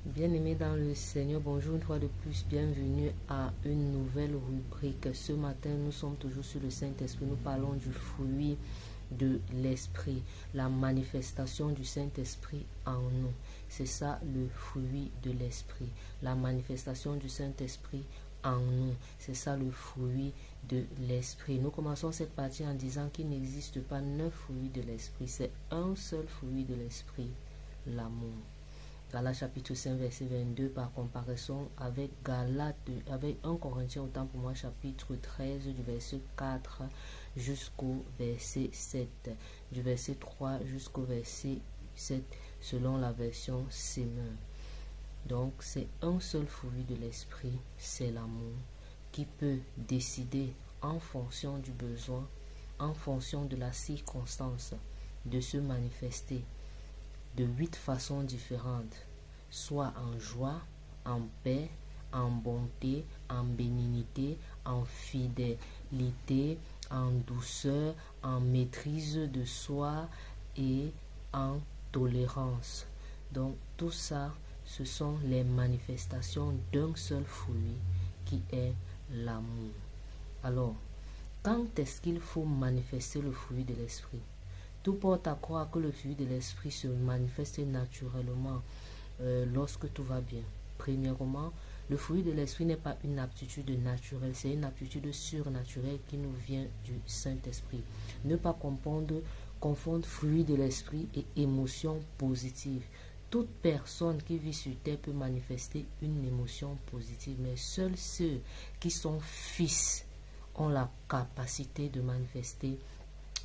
Bien-aimés dans le Seigneur, bonjour une fois de plus, bienvenue à une nouvelle rubrique. Ce matin, nous sommes toujours sur le Saint-Esprit, nous parlons du fruit de l'Esprit, la manifestation du Saint-Esprit en nous. C'est ça le fruit de l'Esprit, la manifestation du Saint-Esprit en nous. C'est ça le fruit de l'Esprit. Nous commençons cette partie en disant qu'il n'existe pas 9 fruits de l'Esprit, c'est un seul fruit de l'Esprit, l'amour. Galates chapitre 5 verset 22 par comparaison avec avec 1 Corinthiens autant pour moi chapitre 13 du verset 4 jusqu'au verset 7, du verset 3 jusqu'au verset 7 selon la version Semeur. Donc c'est un seul fruit de l'esprit, c'est l'amour qui peut décider en fonction du besoin, en fonction de la circonstance, de se manifester de 8 façons différentes, soit en joie, en paix, en bonté, en bénignité, en fidélité, en douceur, en maîtrise de soi et en tolérance. Donc tout ça, ce sont les manifestations d'un seul fruit qui est l'amour. Alors, quand est-ce qu'il faut manifester le fruit de l'esprit? Tout porte à croire que le fruit de l'esprit se manifeste naturellement lorsque tout va bien. Premièrement, le fruit de l'esprit n'est pas une aptitude naturelle, c'est une aptitude surnaturelle qui nous vient du Saint-Esprit. Ne pas confondre fruit de l'esprit et émotion positive. Toute personne qui vit sur terre peut manifester une émotion positive, mais seuls ceux qui sont fils ont la capacité de manifester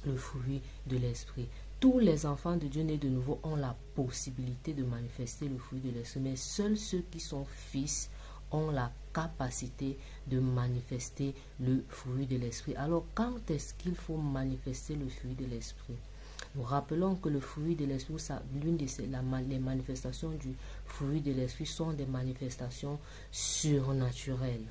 le fruit de l'esprit. Tous les enfants de Dieu nés de nouveau ont la possibilité de manifester le fruit de l'esprit, mais seuls ceux qui sont fils ont la capacité de manifester le fruit de l'esprit. Alors, quand est-ce qu'il faut manifester le fruit de l'esprit? Nous rappelons que le fruit de l'esprit, les manifestations du fruit de l'esprit sont des manifestations surnaturelles.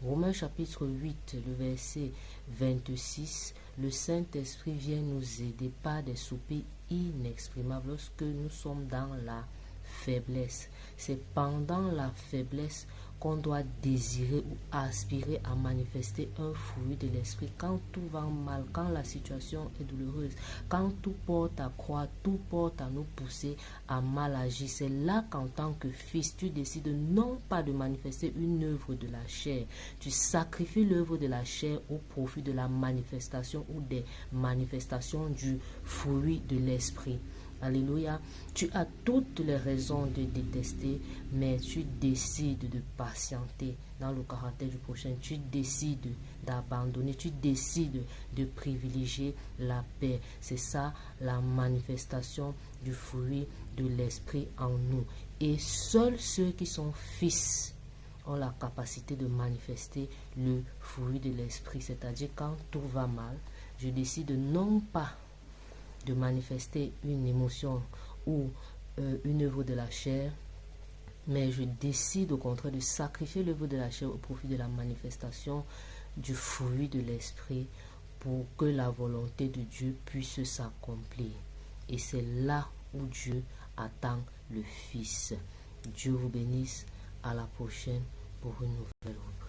Romains chapitre 8, le verset 26, le Saint-Esprit vient nous aider par des soupers inexprimables lorsque nous sommes dans la faiblesse. C'est pendant la faiblesse qu'on doit désirer ou aspirer à manifester un fruit de l'esprit. Quand tout va mal, quand la situation est douloureuse, quand tout porte à croire, tout porte à nous pousser à mal agir, c'est là qu'en tant que fils, tu décides non pas de manifester une œuvre de la chair, tu sacrifies l'œuvre de la chair au profit de la manifestation ou des manifestations du fruit de l'esprit. Alléluia. Tu as toutes les raisons de détester, mais tu décides de patienter dans le caractère du prochain. Tu décides d'abandonner, tu décides de privilégier la paix. C'est ça la manifestation du fruit de l'esprit en nous. Et seuls ceux qui sont fils ont la capacité de manifester le fruit de l'esprit. C'est-à-dire quand tout va mal, je décide non pas de manifester une émotion ou une œuvre de la chair, mais je décide au contraire de sacrifier l'œuvre de la chair au profit de la manifestation du fruit de l'esprit pour que la volonté de Dieu puisse s'accomplir. Et c'est là où Dieu attend le Fils. Dieu vous bénisse. À la prochaine pour une nouvelle rubrique.